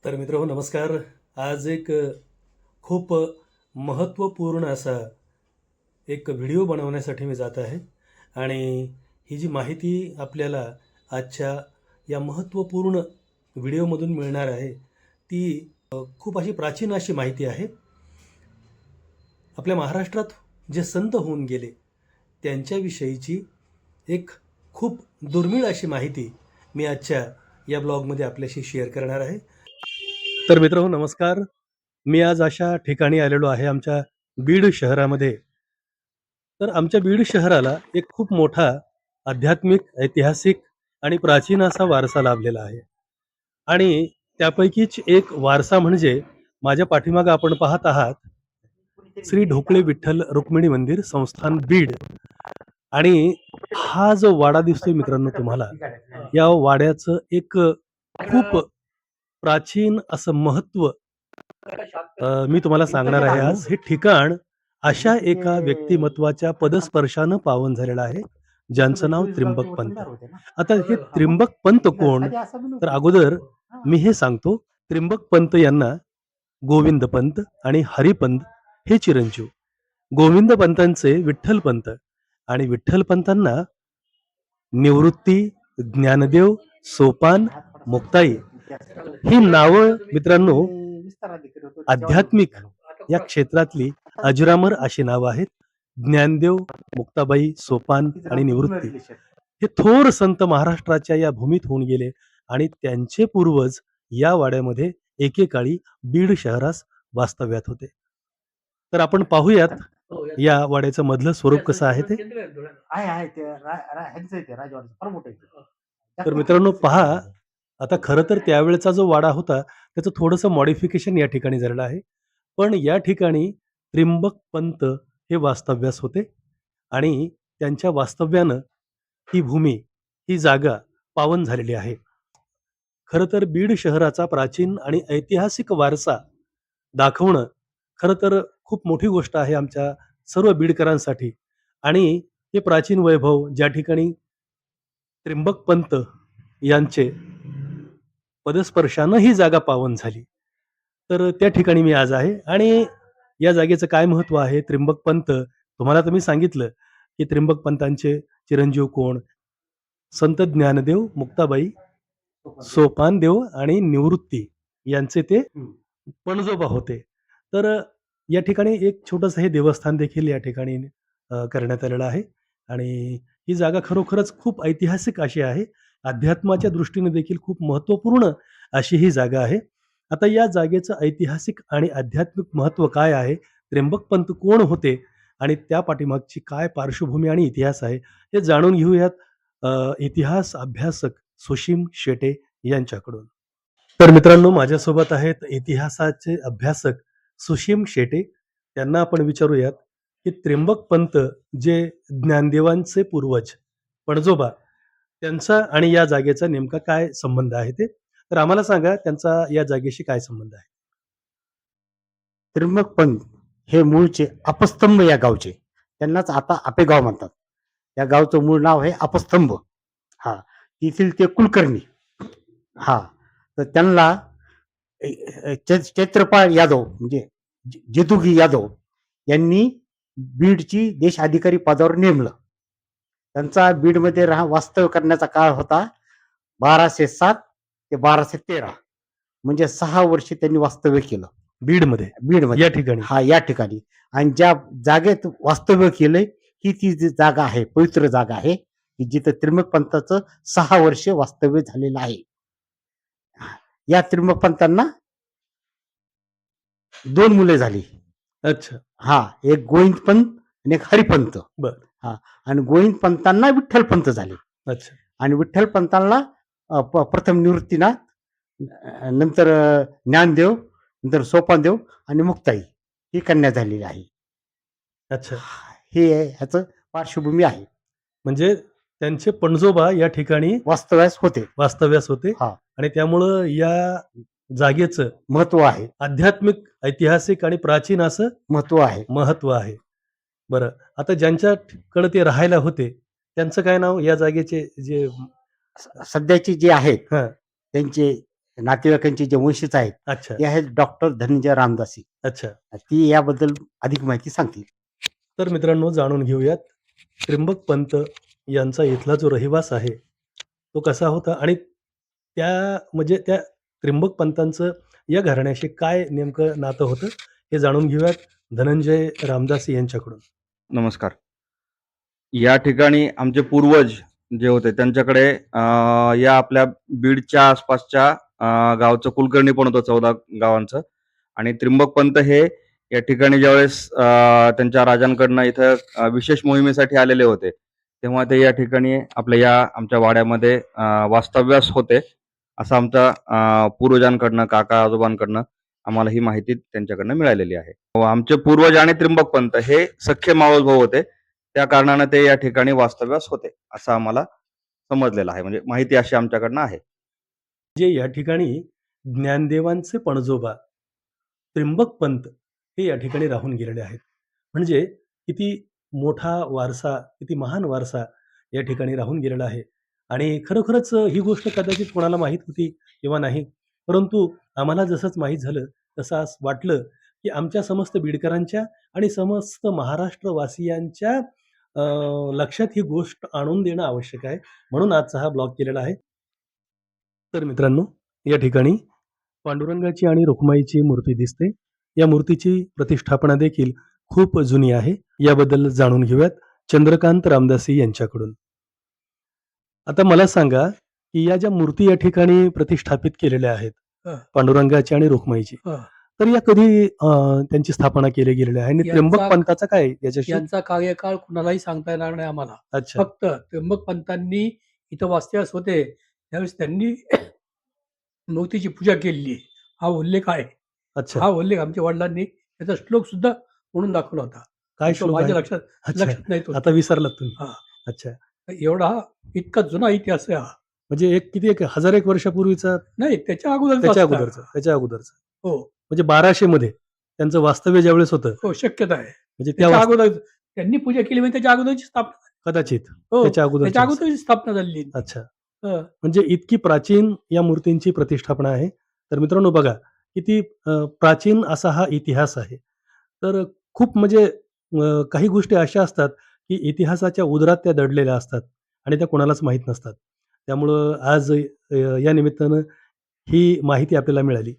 तर मित्र नमस्कार. आज एक खूप महत्त्वपूर्ण असा एक व्हिडिओ बनवण्यासाठी मी जात आहे आणि ही जी माहिती आपल्याला आजच्या या महत्त्वपूर्ण व्हिडिओमधून मिळणार आहे ती खूप अशी प्राचीन अशी माहिती आहे. आपल्या महाराष्ट्रात जे संत होऊन गेले त्यांच्याविषयीची एक खूप दुर्मिळ अशी माहिती मी आजच्या या ब्लॉगमध्ये आपल्याशी शेअर करणार आहे. तर मित्रांनो नमस्कार. मी आज अशा ठिकाणी आलेलो आहे आमच्या बीड शहरामध्ये. तर आमच्या बीड शहराला एक खूप मोठा आध्यात्मिक, ऐतिहासिक आणि प्राचीन असा वारसा लाभलेला आहे. आणि त्यापैकीच एक वारसा म्हणजे माझ्या पाठीमागे आपण पाहत आहात श्री ढोकळे विठ्ठल रुक्मिणी मंदिर संस्थान बीड. आणि हा जो वाडा दिसतोय मित्रांनो तुम्हाला, या वाड्याचं एक खूप प्राचीन असं महत्त्व मी तुम्हाला सांगणार आहे आज. हे ठिकाण अशा एका व्यक्तिमत्वाच्या पदस्पर्शानं पावन झालेलं आहे, ज्यांचं नाव त्र्यंबक पंत. आता हे त्र्यंबक पंत कोण? तर अगोदर मी हे सांगतो, त्र्यंबक पंत यांना गोविंद पंत आणि हरिपंत हे चिरंजीव. गोविंद पंतांचे विठ्ठल पंत आणि विठ्ठल पंतांना निवृत्ती, ज्ञानदेव, सोपान, मुक्ताई ही नावं मित्रांनो आध्यात्मिक या क्षेत्रातली अजरामर अशी नावं आहेत. ज्ञानदेव, मुक्ताबाई, सोपान आणि निवृत्ती हे थोर संत महाराष्ट्राच्या या भूमीत होऊन गेले आणि त्यांचे पूर्वज या वाड्यामध्ये एकेकाळी बीड शहरास वास्तव्यात होते. तर आपण पाहूयात या वाड्याचं मधलं स्वरूप कसं आहे ते. तर मित्रांनो पहा, आता खरं तर त्यावेळेचा जो वाडा होता त्याचं थोडंसं मॉडिफिकेशन या ठिकाणी झालेलं आहे. पण या ठिकाणी त्र्यंबक पंत हे वास्तव्यास होते आणि त्यांच्या वास्तव्यानं ही भूमी, ही जागा पावन झालेली आहे. खरं तर बीड शहराचा प्राचीन आणि ऐतिहासिक वारसा दाखवणं खरं तर खूप मोठी गोष्ट आहे आमच्या सर्व बीडकरांसाठी. आणि हे प्राचीन वैभव ज्या ठिकाणी त्र्यंबक पंत यांचे पदस्पर्शानं ही जागा पावन झाली, तर त्या ठिकाणी मी आज आहे. आणि या जागेचं काय महत्व आहे? त्र्यंबक पंत तुम्हाला तर मी सांगितलं की त्र्यंबक पंतांचे चिरंजीव कोण? संत ज्ञानदेव, मुक्ताबाई, सोपानदेव आणि निवृत्ती यांचे ते पणजोबा होते. तर या ठिकाणी एक छोटंसं हे देवस्थान देखील या ठिकाणी करण्यात आलेलं आहे. आणि ही जागा खरोखरच खूप ऐतिहासिक अशी आहे. अध्यात्माच्या दृष्टीने देखील खूप महत्त्वपूर्ण अशी ही जागा आहे. आता या जागेचं ऐतिहासिक आणि आध्यात्मिक महत्त्व काय आहे? त्र्यंबक पंत कोण होते? आणि त्या पाठीमागची काय पार्श्वभूमी आणि इतिहास आहे? हे जाणून घेऊयात इतिहास अभ्यासक सुशीम शेटे यांच्याकडून. तर मित्रांनो माझ्यासोबत आहेत इतिहासाचे अभ्यासक सुशीम शेटे. त्यांना आपण विचारूयात की त्र्यंबक पंत जे ज्ञानदेवांचे पूर्वज पणजोबा त्यांचा आणि या जागेचा नेमका काय संबंध आहे ते. तर आम्हाला सांगा त्यांचा या जागेशी काय संबंध आहे. त्र्यंबक पंत हे मूळचे अपस्तंभ या गावचे. त्यांनाच आता आपेगाव म्हणतात. या गावचं मूळ नाव आहे अपस्तंभ. हा, तेथील ते कुलकर्णी. हा, तर त्यांना चैत्रपाळ यादव म्हणजे जेतुगी यादव यांनी बीडची देशाधिकारी पदावर नेमलं. त्यांचा बीडमध्ये वास्तव्य करण्याचा काळ होता 1207 ते 1213, म्हणजे 6 वर्ष त्यांनी वास्तव्य केलं बीडमध्ये बीडमध्ये या ठिकाणी. हा, या ठिकाणी. आणि ज्या जागेत वास्तव्य केलंय ही ती जी जागा आहे, पवित्र जागा आहे की जिथं त्र्यंबक पंताचं 6 वर्ष वास्तव्य झालेलं आहे. या त्र्यंबक पंतांना 2 मुले झाली. अच्छा. हा, एक गोविंद पंत आणि एक हरिपंत. बर. हा, आणि गोविंद पंतांना विठ्ठल पंत झाले. अच्छा. आणि विठ्ठल पंतांना प्रथम निवृत्तीनाथ, नंतर ज्ञानदेव, नंतर सोपानदेव आणि मुक्ताई ही कन्या झालेली आहे. अच्छा. हे ह्याचं पार्श्वभूमी आहे. म्हणजे त्यांचे पणजोबा या ठिकाणी वास्तव्यास होते. हा. आणि त्यामुळं या जागेचं महत्व आहे, आध्यात्मिक, ऐतिहासिक आणि प्राचीन असं महत्व आहे. बरं, आता ज्यांच्याकडे ते राहायला होते त्यांचं काय नाव? या जागेचे जे सध्याचे जे आहेत हा त्यांचे नातेवाईकांचे जे वंशज आहेत अच्छा, ते आहेत डॉक्टर धनंजय रामदासी. अच्छा. ती याबद्दल अधिक माहिती सांगतील. तर मित्रांनो, जाणून घेऊयात त्र्यंबक पंत यांचा इथला जो रहिवास आहे, तो कसा होता आणि म्हणजे त्या त्र्यंबक पंतांचं या घराण्याशी काय नेमकं नातं होतं, हे जाणून घेऊयात धनंजय रामदासी यांच्याकडून. नमस्कार. या ठिकाणी आमचे पूर्वज जे होते त्यांच्याकडे या आपल्या बीडच्या आसपासच्या गावचं कुलकर्णी पण होतं 14 गावांचं आणि त्र्यंबक पंत हे या ठिकाणी ज्यावेळेस त्यांच्या राजांकडनं इथं विशेष मोहिमेसाठी आलेले होते, तेव्हा ते या ठिकाणी आपल्या या आमच्या वाड्यामध्ये वास्तव्यास होते. असं आमच्या पूर्वजांकडनं, काका आजोबांकडनं आम्हाला ही माहिती त्यांच्याकडनं मिळालेली आहे. आमचे पूर्वज आणि त्र्यंबक पंत हे सख्खे मावस भाऊ होते. त्या कारणानं ते या ठिकाणी वास्तव्यास होते, असं आम्हाला समजलेलं आहे. म्हणजे माहिती अशी आमच्याकडनं आहे. जे या ठिकाणी ज्ञानदेवांचे पणजोबा त्र्यंबक पंत हे या ठिकाणी राहून गेलेले आहेत. म्हणजे किती मोठा वारसा, किती महान वारसा या ठिकाणी राहून गेलेला आहे. आणि खरोखरच ही गोष्ट कदाचित कोणाला माहीत होती किंवा नाही. परंतु आम्हाला जसंच माहीत झालं, तसं आज वाटलं, की आमच्या समस्त बीडकरांच्या आणि समस्त महाराष्ट्रवासियांच्या लक्षात ही गोष्ट आणून देणं आवश्यक आहे. म्हणून आजचा हा ब्लॉग केलेला आहे. तर मित्रांनो, या ठिकाणी पांडुरंगाची आणि रुक्माईची मूर्ती दिसते. या मूर्तीची प्रतिष्ठापना देखील खूप जुनी आहे. याबद्दल जाणून घेऊयात चंद्रकांत रामदासी यांच्याकडून. आता मला सांगा, की या ज्या मूर्ती या ठिकाणी प्रतिष्ठापित केलेल्या आहेत, हं. पांडुरंगाची आणि रुक्माईची, हं. तर या कधी त्यांची स्थापना केली गेलेली आहे आणि त्र्यंबक यांचा पंथाचा काय याच्याशी? यांचा कार्यकाळ कुणालाही सांगता येणार नाही आम्हाला. अच्छा, फक्त त्र्यंबक पंतांनी इथं वास्तव्यास होते, त्यावेळेस त्यांनी मूर्तीची पूजा केलेली आहे. हा उल्लेख आहे. अच्छा. हा उल्लेख आमच्या वडिलांनी त्याचा श्लोक सुद्धा म्हणून दाखवला होता. काय तो श्लोक माझ्या आहे? लक्षात अच्छा, लक्षात नाही तो. आता विसरलात तुम्ही. हां. अच्छा. एवढा इतका जुना इतिहास आहे हा. म्हणजे किती 1001 वर्षापूर्वीचा, नाही त्याच्या अगोदरचा त्याच्या असणार. अगोदरचा, त्याच्या अगोदरचा. हो, म्हणजे 1200 मध्ये त्यांचं वास्तव्य ज्यावेळेस होतं, हो शक्यता आहे. म्हणजे त्या त्याच्या अगोदर त्यांनी पूजा केली म्हणजे त्याच्या अगोदरची स्थापना. कदाचित हो, त्याच्या अगोदर. त्याच्या अगोदरची स्थापना झालेली आहे. अच्छा. हं. म्हणजे इतकी प्राचीन या मूर्तींची प्रतिष्ठापना आहे. तर मित्रांनो बघा, किती प्राचीन असा हा इतिहास आहे. तर खूप म्हणजे काही गोष्टी अशा असतात, की इतिहासाच्या उदरात त्या दडलेल्या असतात आणि त्या कोणालाच माहीत नसतात. त्यामुळं आज या निमित्तानं ही माहिती आपल्याला मिळाली.